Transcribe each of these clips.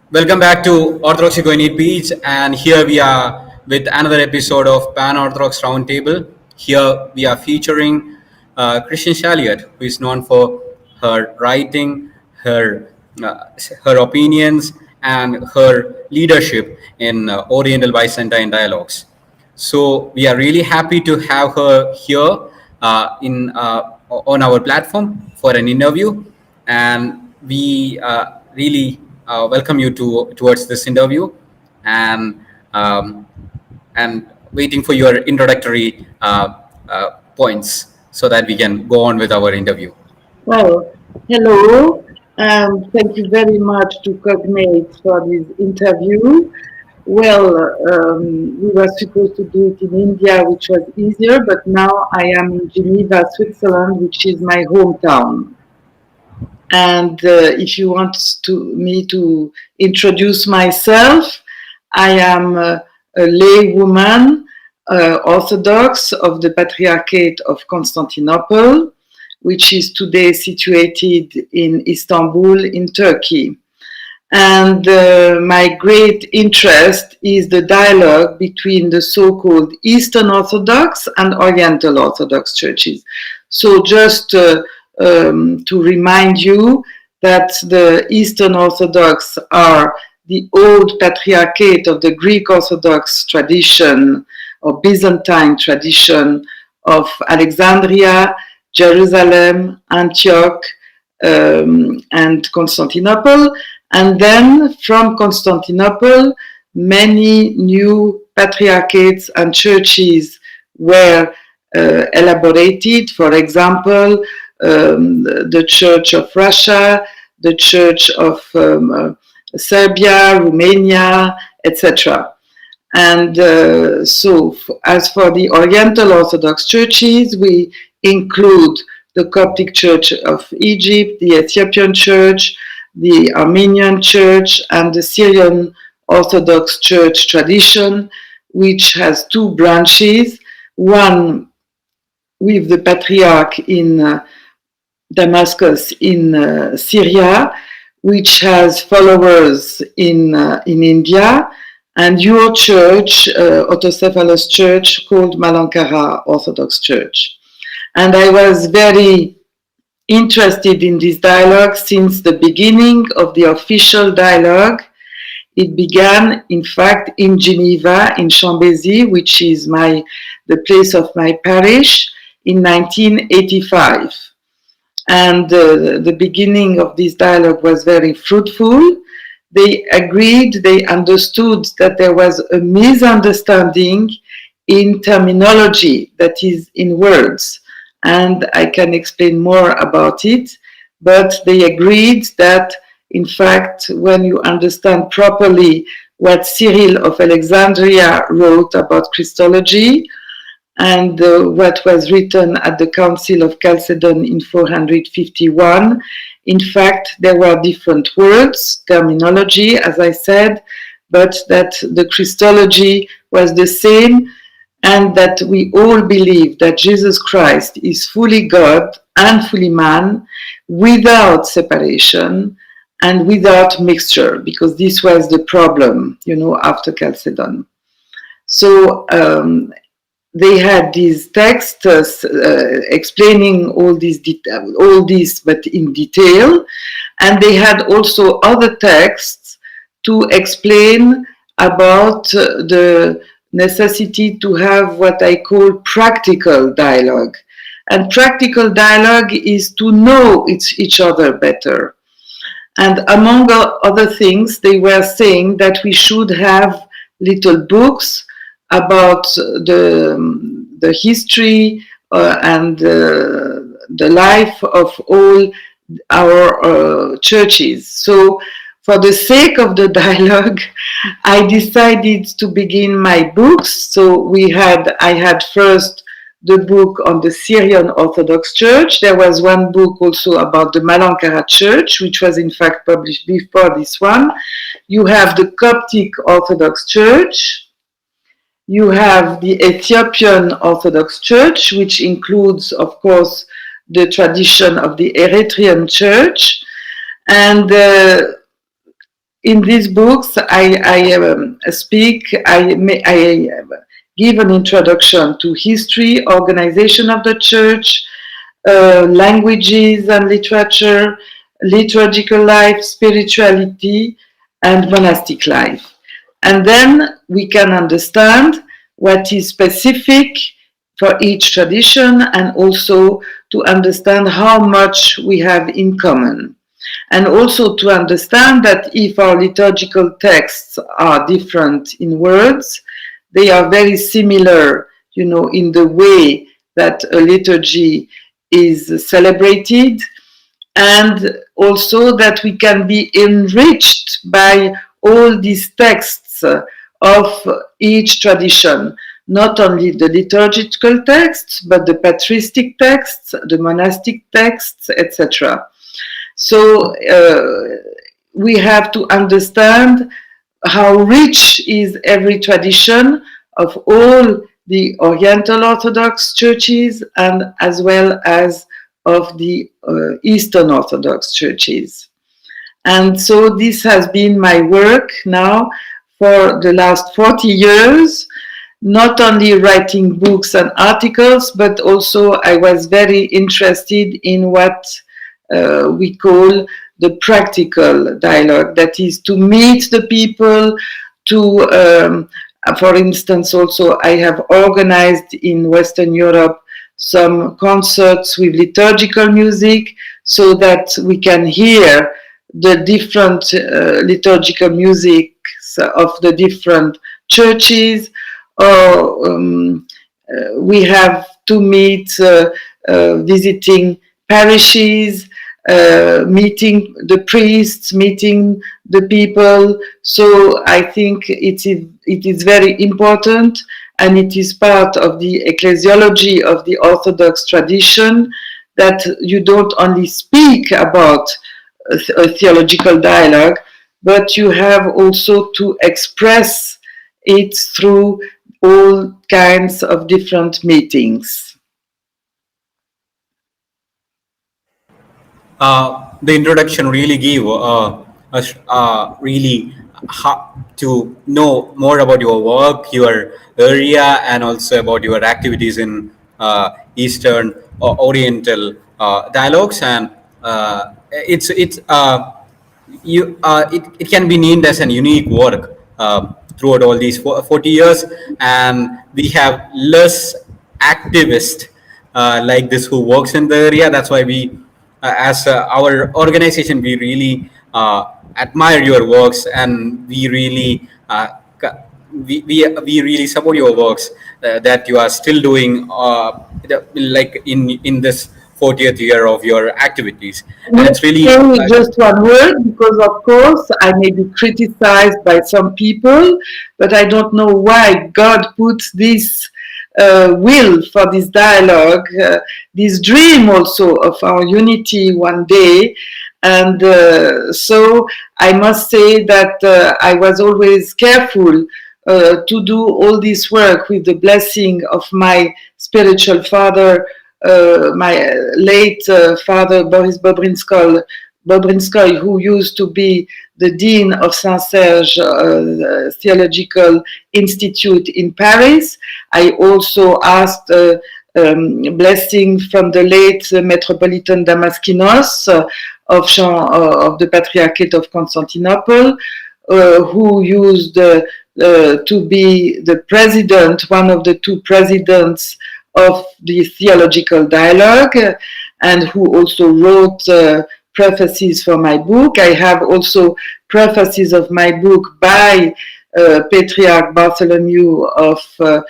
Welcome back to Orthodoxy Going Eat Beach, and here we are with another episode of Pan-Orthodox Roundtable. Here we are featuring Christian Chaillot, who is known for her writing, her her opinions, and her leadership in Oriental Byzantine dialogues. So we are really happy to have her here in on our platform for an interview, and we really welcome you towards this interview, and um, and waiting for your introductory points so that we can go on with our interview. Well, hello, and thank you very much to Cognate for this interview. Well, we were supposed to do it in India, which was easier, but now I am in Geneva, Switzerland, which is my hometown. And if you want me to introduce myself, I am a lay woman, Orthodox of the Patriarchate of Constantinople, which is today situated in Istanbul, in Turkey. And my great interest is the dialogue between the so-called Eastern Orthodox and Oriental Orthodox churches. So just to remind you that the Eastern Orthodox are the old patriarchate of the Greek Orthodox tradition or Byzantine tradition of Alexandria, Jerusalem, Antioch, and Constantinople. And then from Constantinople, many new patriarchates and churches were elaborated. For example, the Church of Russia, the Church of Serbia, Romania, etc. And as for the Oriental Orthodox churches, we include the Coptic Church of Egypt, the Ethiopian Church, the Armenian Church, and the Syrian Orthodox Church tradition, which has two branches, one with the Patriarch in Damascus in Syria, which has followers in India, and your church, Autocephalous Church, called Malankara Orthodox Church. And I was very interested in this dialogue since the beginning of the official dialogue. It began, in fact, in Geneva, in Chambézy, which is the place of my parish, in 1985. And the beginning of this dialogue was very fruitful. They agreed, they understood that there was a misunderstanding in terminology, that is, in words. And I can explain more about it, but they agreed that, in fact, when you understand properly what Cyril of Alexandria wrote about Christology and what was written at the Council of Chalcedon in 451, in fact, there were different words, terminology, as I said, but that the Christology was the same, and that we all believe that Jesus Christ is fully God and fully man, without separation and without mixture, because this was the problem, after Chalcedon. So they had these texts explaining all this, but in detail, and they had also other texts to explain about the necessity to have what I call practical dialogue. And practical dialogue is to know each other better. And among other things, they were saying that we should have little books about the history and the life of all our churches. So for the sake of the dialogue, I decided to begin my books. So I had first the book on the Syrian Orthodox Church. There was one book also about the Malankara Church, which was in fact published before this one. You have the Coptic Orthodox Church. You have the Ethiopian Orthodox Church, which includes, of course, the tradition of the Eritrean Church. And in these books, I give an introduction to history, organization of the church, languages and literature, liturgical life, spirituality, and monastic life. And then we can understand what is specific for each tradition, and also to understand how much we have in common. And also to understand that if our liturgical texts are different in words, they are very similar, in the way that a liturgy is celebrated, and also that we can be enriched by all these texts of each tradition, not only the liturgical texts, but the patristic texts, the monastic texts, etc. So we have to understand how rich is every tradition of all the Oriental Orthodox churches, and as well as of the Eastern Orthodox churches. And so this has been my work now for the last 40 years, not only writing books and articles, but also I was very interested in what we call the practical dialogue, that is to meet the people, to, for instance, also I have organized in Western Europe some concerts with liturgical music, so that we can hear the different liturgical music of the different churches. Or we have to meet visiting parishes, meeting the priests, meeting the people. So I think it is very important, and it is part of the ecclesiology of the Orthodox tradition, that you don't only speak about a theological dialogue, but you have also to express it through all kinds of different meetings. The introduction really gave us really to know more about your work, your area, and also about your activities in Eastern or Oriental dialogues. And it can be named as an unique work throughout all these 40 years, and we have less activists like this who works in the area. That's why we, as our organization, we really admire your works, and we really we really support your works that you are still doing, like in this 40th year of your activities. And it's really just one word, because of course I may be criticized by some people, but I don't know why God put this will for this dialogue, this dream also of our unity one day. And so I must say that I was always careful to do all this work with the blessing of my spiritual father, my late father Boris Bobrinskoy, who used to be the dean of Saint-Serge Theological Institute in Paris. I also asked blessing from the late Metropolitan Damaskinos of the Patriarchate of Constantinople, who used to be the president, one of the two presidents of the theological dialogue, and who also wrote prefaces for my book. I have also prefaces of my book by Patriarch Bartholomew of the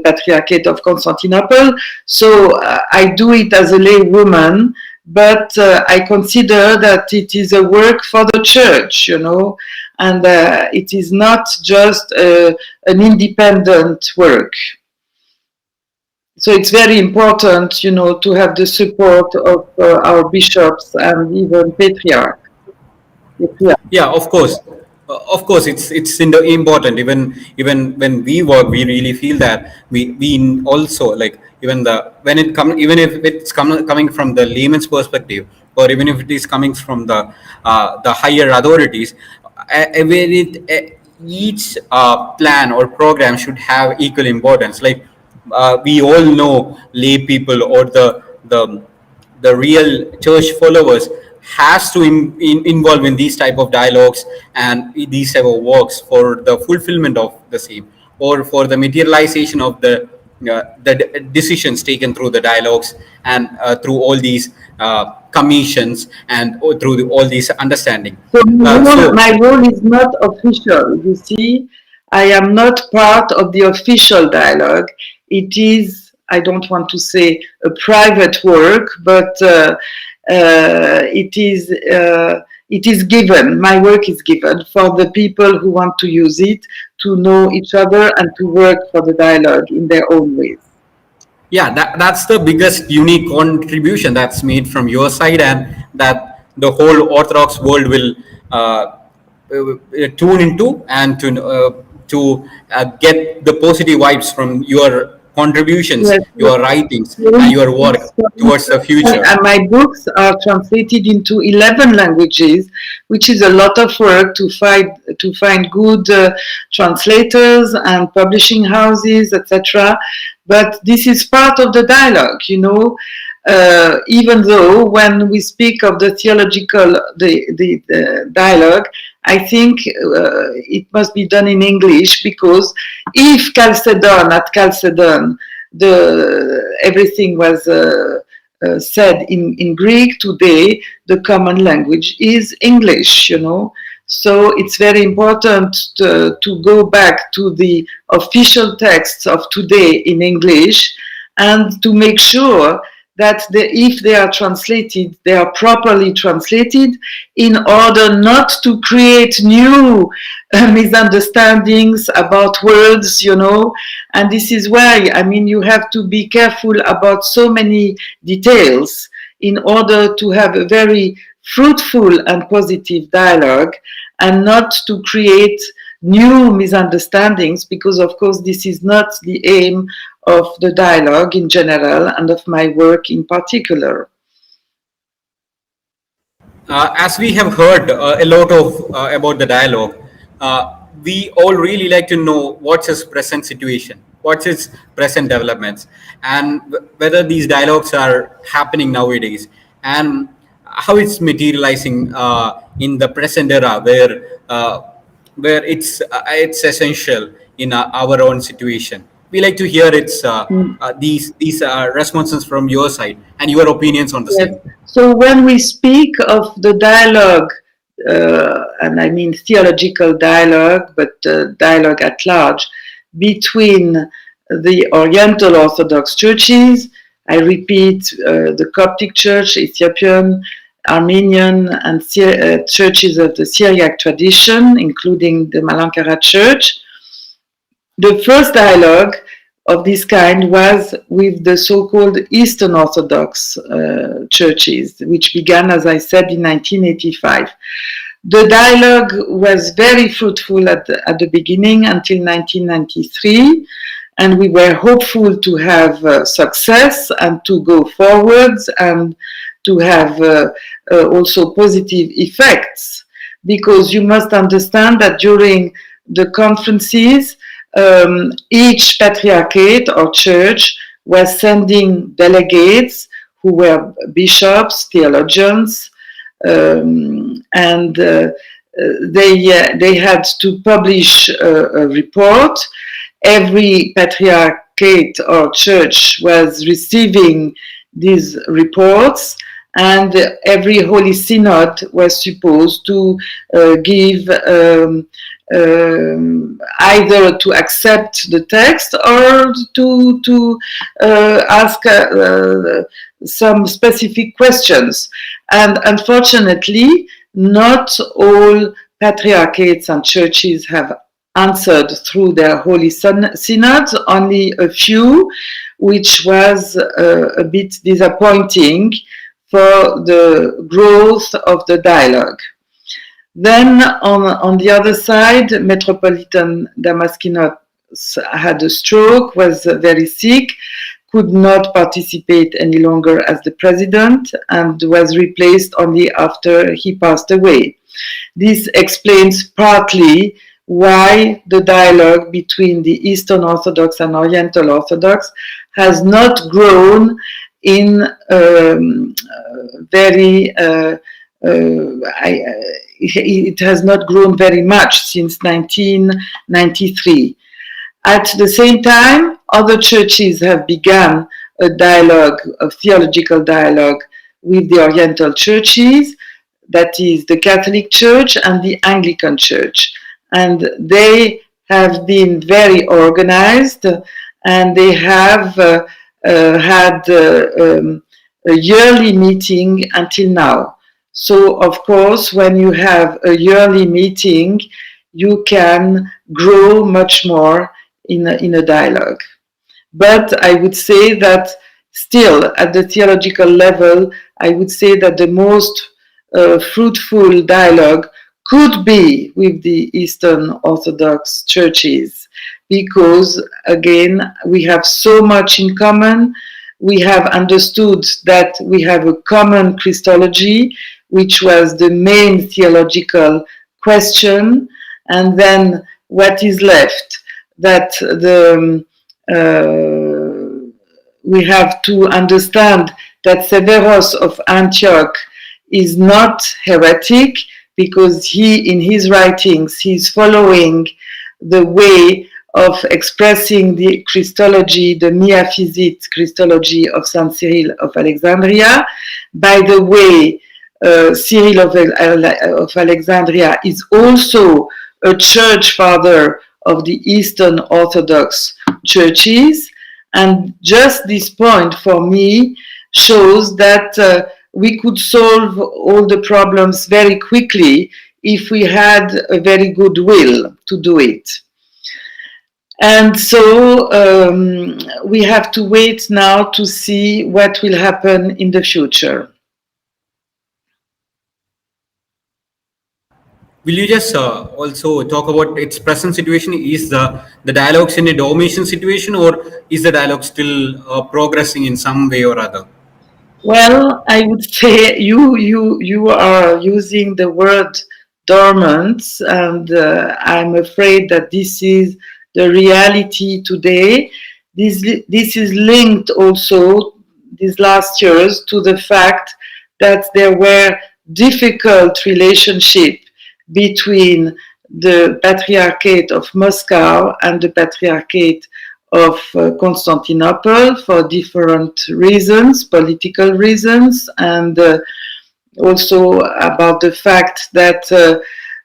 Patriarchate of Constantinople. So I do it as a lay woman, but I consider that it is a work for the church, and it is not just an independent work. So it's very important, to have the support of our bishops and even patriarch. Yeah, of course. Of course, it's important. Even when we work, we really feel that we also, like, even if it's coming from the layman's perspective, or even if it is coming from the higher authorities, each plan or program should have equal importance. Like we all know, lay people or the real church followers has to involve in these type of dialogues and these type of works for the fulfillment of the same, or for the materialization of the decisions taken through the dialogues and through all these commissions and through all these understanding. So So my role is not official. You see, I am not part of the official dialogue. It is, I don't want to say a private work, but it is given. My work is given for the people who want to use it to know each other and to work for the dialogue in their own ways. yeah, that's the biggest unique contribution that's made from your side, and that the whole Orthodox world will tune into, and to get the positive vibes from your contributions, Yes. your writings, and your work towards the future. And my books are translated into 11 languages, which is a lot of work to find good translators and publishing houses, etc. But this is part of the dialogue, you know. Even though when we speak of the theological the dialogue, I think it must be done in English, because if at Chalcedon everything was said in Greek, today the common language is English, you know. So it's very important to go back to the official texts of today in English, and to make sure that if they are translated, they are properly translated, in order not to create new misunderstandings about words, you know. And this is why, I mean, you have to be careful about so many details in order to have a very fruitful and positive dialogue, and not to create new misunderstandings, because of course this is not the aim of the dialogue in general and of my work in particular. As we have heard a lot of about the dialogue, we all really like to know what's its present situation, what's its present developments, and whether these dialogues are happening nowadays, and how it's materializing in the present era, where it's essential in our own situation. We like to hear these responses from your side and your opinions on the Yes. same. So when we speak of the dialogue, and I mean theological dialogue, but dialogue at large, between the Oriental Orthodox churches, I repeat, the Coptic Church, Ethiopian, Armenian, and churches of the Syriac tradition, including the Malankara Church. The first dialogue of this kind was with the so-called Eastern Orthodox churches, which began, as I said, in 1985. The dialogue was very fruitful at the beginning until 1993, and we were hopeful to have success and to go forwards and to have also positive effects, because you must understand that during the conferences, each patriarchate or church was sending delegates who were bishops, theologians, and they had to publish a report. Every patriarchate or church was receiving these reports, and every Holy Synod was supposed to give either to accept the text or to ask some specific questions. And unfortunately, not all patriarchates and churches have answered through their Holy Synods, only a few, which was a bit disappointing for the growth of the dialogue. Then on the other side, Metropolitan Damaskinos had a stroke, was very sick, could not participate any longer as the president, and was replaced only after he passed away. this explains partly why the dialogue between the Eastern Orthodox and Oriental Orthodox has not grown in very it has not grown very much since 1993. At the same time, other churches have begun a dialogue, a theological dialogue with the Oriental churches, that is the Catholic Church and the Anglican Church. And they have been very organized, and they have had a yearly meeting until now. So, of course, when you have a yearly meeting, you can grow much more in a dialogue. But I would say that still, at the theological level, I would say that the most fruitful dialogue could be with the Eastern Orthodox churches, because, again, we have so much in common. We have understood that we have a common Christology, which was the main theological question, and then what is left? That we have to understand that Severus of Antioch is not heretic, because he, in his writings, he's following the way of expressing the Christology, the Miaphysite Christology of Saint Cyril of Alexandria. By the way, Cyril of Alexandria is also a church father of the Eastern Orthodox churches. And just this point for me shows that we could solve all the problems very quickly if we had a very good will to do it. And so we have to wait now to see what will happen in the future. Will you just also talk about its present situation? Is the dialogues in a dormant situation, or is the dialogue still progressing in some way or other? Well, I would say you are using the word dormant, and I'm afraid that this is the reality today. This is linked also these last years to the fact that there were difficult relationships between the Patriarchate of Moscow and the Patriarchate of Constantinople for different reasons, political reasons, and also about the fact that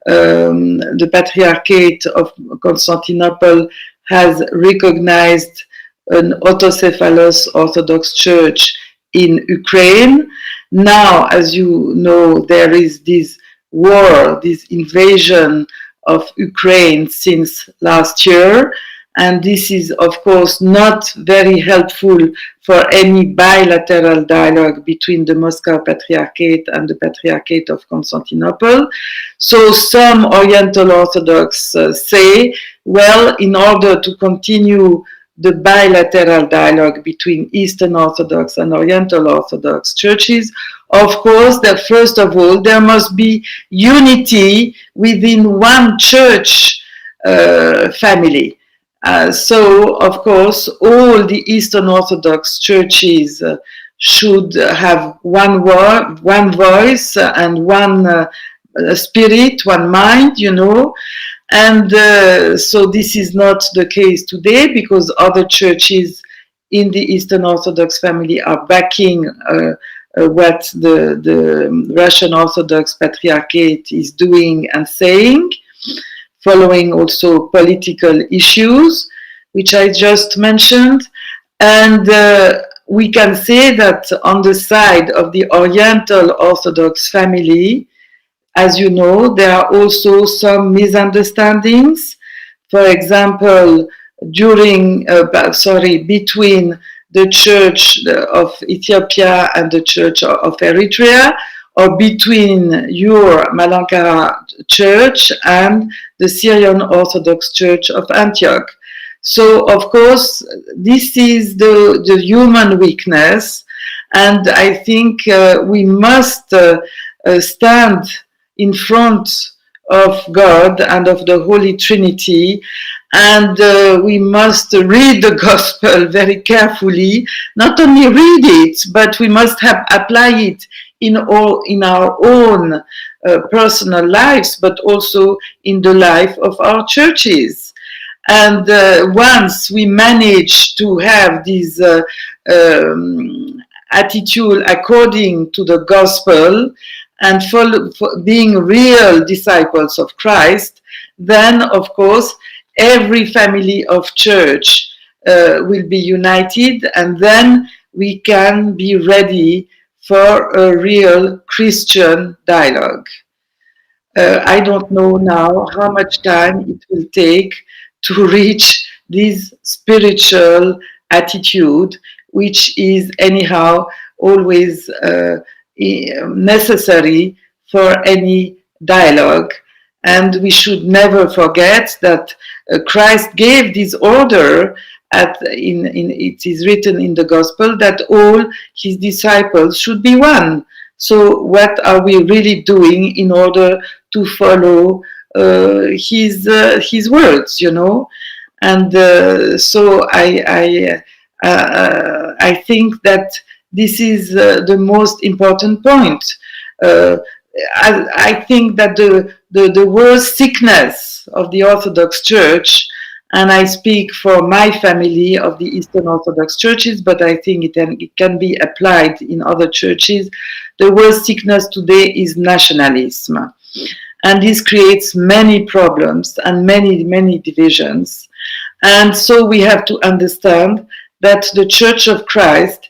the Patriarchate of Constantinople has recognized an autocephalous Orthodox Church in Ukraine. Now, as you know, there is this war, this invasion of Ukraine since last year, and this is, of course, not very helpful for any bilateral dialogue between the Moscow Patriarchate and the Patriarchate of Constantinople. So some Oriental Orthodox say, well, in order to continue the bilateral dialogue between Eastern Orthodox and Oriental Orthodox churches, of course, that first of all, there must be unity within one church family. So, of course, all the Eastern Orthodox churches should have one voice and one spirit, one mind, you know. And so this is not the case today, because other churches in the Eastern Orthodox family are backing what the Russian Orthodox Patriarchate is doing and saying, following also political issues, which I just mentioned. And we can say that on the side of the Oriental Orthodox family, as you know, there are also some misunderstandings. For example, between the Church of Ethiopia and the Church of Eritrea, or between your Malankara Church and the Syrian Orthodox Church of Antioch. So, of course, this is the human weakness, and I think we must stand in front of God and of the Holy Trinity. And we must read the gospel very carefully, not only read it, but we must apply it in our own personal lives, but also in the life of our churches. And once we manage to have this attitude according to the gospel and being real disciples of Christ, then of course every family of church will be united, and then we can be ready for a real Christian dialogue. I don't know now how much time it will take to reach this spiritual attitude, which is anyhow always necessary for any dialogue. And we should never forget that Christ gave this order. It is written in the gospel that all his disciples should be one. So what are we really doing in order to follow his words, you know? And so I think that this is the most important point. I think that the worst sickness of the Orthodox Church, and I speak for my family of the Eastern Orthodox churches, but I think it can be applied in other churches. The worst sickness today is nationalism. And this creates many problems and many divisions. And so we have to understand that the Church of Christ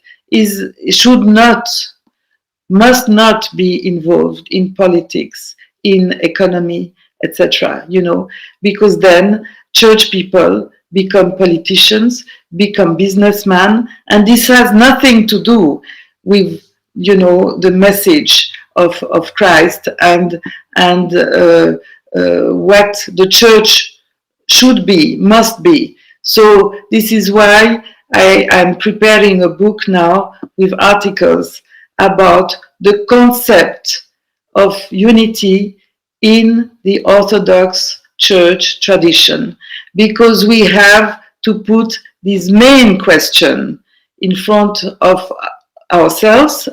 must not be involved in politics, in economy, etc. You know, because then church people become politicians, become businessmen, and this has nothing to do with, you know, the message of Christ and what the church should be, must be. So this is why I am preparing a book now with articles about the concept of unity in the Orthodox Church tradition, because we have to put this main question in front of ourselves,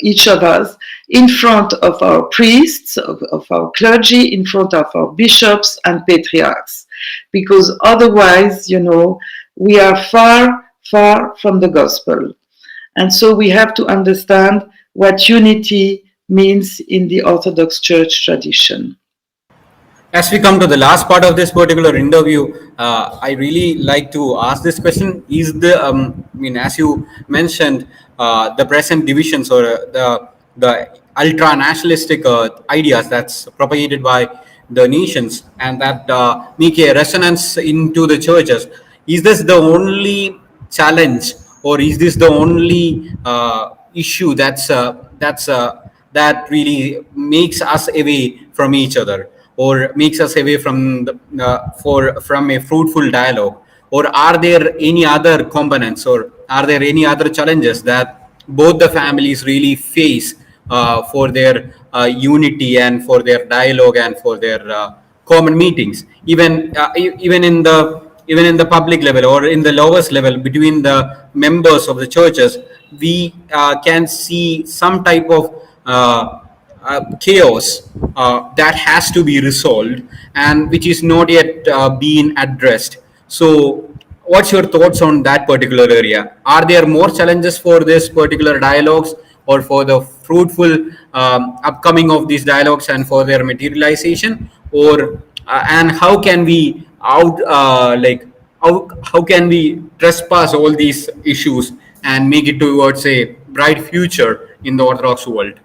each of us, in front of our priests, of our clergy, in front of our bishops and patriarchs, because otherwise, you know, we are far from the gospel. And so we have to understand what unity means in the Orthodox Church tradition. As we come to the last part of this particular interview, I really like to ask this question: is as you mentioned, the present divisions or the ultra nationalistic ideas that's propagated by the nations and that make a resonance into the churches, is this the only challenge, or is this the only issue that really makes us away from each other, or makes us away from from a fruitful dialogue? Or are there any other components, or are there any other challenges that both the families really face for their unity and for their dialogue and for their common meetings, even in the public level or in the lowest level between the members of the churches? We can see some type of chaos that has to be resolved and which is not yet being addressed. So what's your thoughts on that particular area? Are there more challenges for this particular dialogues, or for the fruitful upcoming of these dialogues and for their materialization? Or and how can we how can we trespass all these issues and make it towards a bright future in the Orthodox world?